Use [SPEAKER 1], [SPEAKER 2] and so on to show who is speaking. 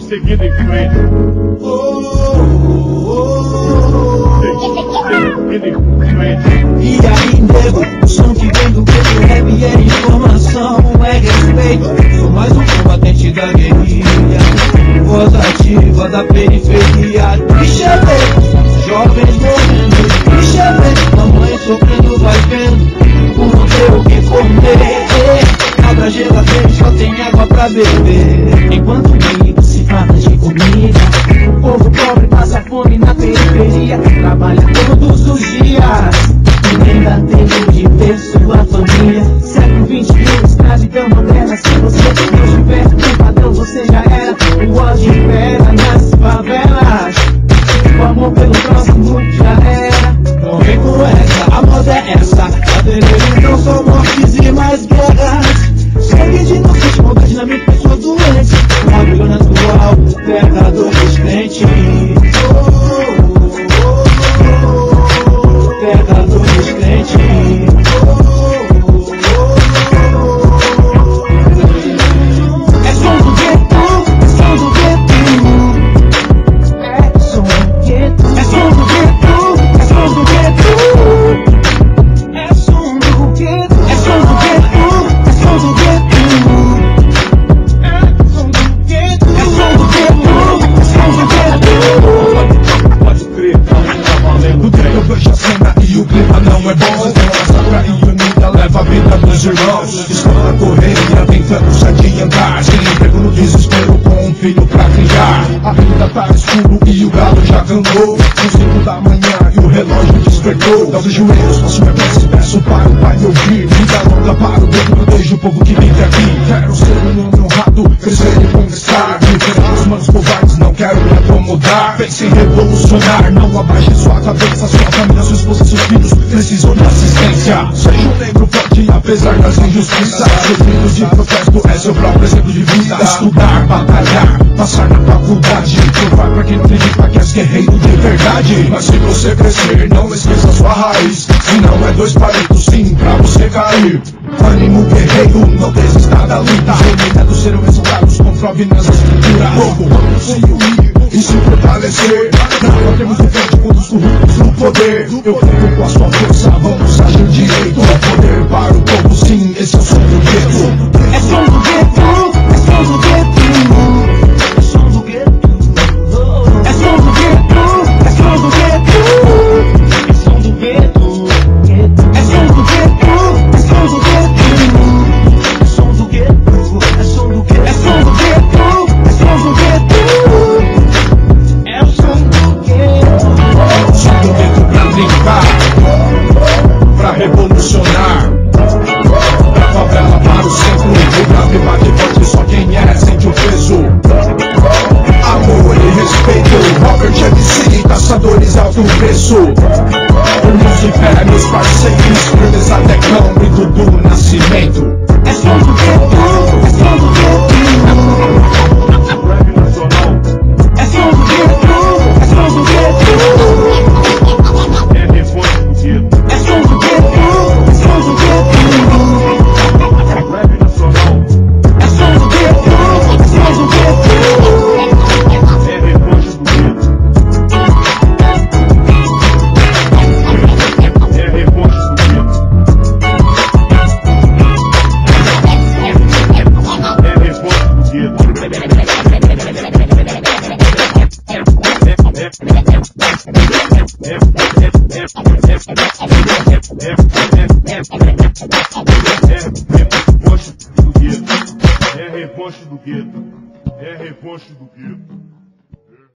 [SPEAKER 1] Seguindo em frente. Seguindo em frente.
[SPEAKER 2] E aí, nego, o som que vem do gueto, rap é informação, é respeito. Sou mais um combatente da guerrilha, voz ativa da periferia. Triste é ver jovens morrendo, triste é ver mamãe sofrendo, vai vendo, por não ter o que comer. Abra a geladeira, só tem água pra beber. Enquanto o mundo se fala de comida, o povo pobre passa fome na periferia, trabalha todos os dias, ninguém dá tempo de ver sua família. Século XXI, escravidão moderna. Se você não estiver no padrão, você já era. O ódio impera nas favelas, o amor pelo próximo já era. Não vem com essa, a moda é essa. A televisão são mortes e mais guerras. Sangue de inocente, maldade na minha pessoa doente. Bagulho natural, pecador descrente. Pecador descrente. É som do gueto, é som do gueto. É som do gueto, é som do gueto, é som do gueto. É som do gueto, é som do gueto, é som do gueto.
[SPEAKER 3] E o clima não é bom, massacra e unida leva a vida dos irmãos. Escola correria tentando se adiantar, sem emprego no desespero com um filho pra criar. A vida tá escuro e o galo já cantou, são 5 da manhã e o relógio despertou. Dá os joelhos, faço minha prece, peço para o pai me ouvir. Vida longa para o bem, protejo o povo que vive aqui. Quero ser um homem honrado, crescer e conquistar. Diferente dos manos covardes, não quero me acomodar. Pense em revolucionar, não abaixe sua cabeça. Sua família, sua esposa, seus filhos precisam de assistência. Seja um negro forte, apesar das injustiças. Seus gritos de protesto é seu próprio exemplo de vida. Estudar, batalhar, passar na faculdade, provar pra quem não acredita que és guerreiro de verdade. Mas se você crescer, não esqueça sua raiz, senão é 2 palitos sim pra você cair. Ânimo guerreiro, não desista da luta. Reunidos serão exaltados, comprove nessa estrutura. Vamos se unir e se fortalecer. Não temos um frente contra os corruptos no poder. Eu conto com a sua força, vamos agir direito. Poder para o povo, sim, esse é o som do gueto.
[SPEAKER 2] É som do gueto, é som do gueto. É som do gueto, é som do gueto, é som do gueto. É som do gueto, é som do gueto, é som do gueto. É som do gueto, é som do gueto, é som do gueto, é som do gueto. É o som do gueto.
[SPEAKER 3] Som do gueto pra brincar, pra revolucionar. Da favela para o centro, o grave bate forte, só quem é sente o peso. Amor e respeito, Robert MC, caçadores alto preço. Unidos de fé, meus parceiros, firmeza Decão e Dudu Nascimento.
[SPEAKER 2] É som do gueto, é som do gueto.
[SPEAKER 1] Rap nacional.
[SPEAKER 2] É som do gueto, é som do gueto.
[SPEAKER 1] É revolt do gueto.
[SPEAKER 2] É som do gueto, é som do gueto.
[SPEAKER 1] Rap nacional.
[SPEAKER 2] É som do gueto, é som do gueto.
[SPEAKER 1] É revolt do gueto. É revolt do gueto. É revolt do gueto. É revanche do gueto. É revanche do gueto.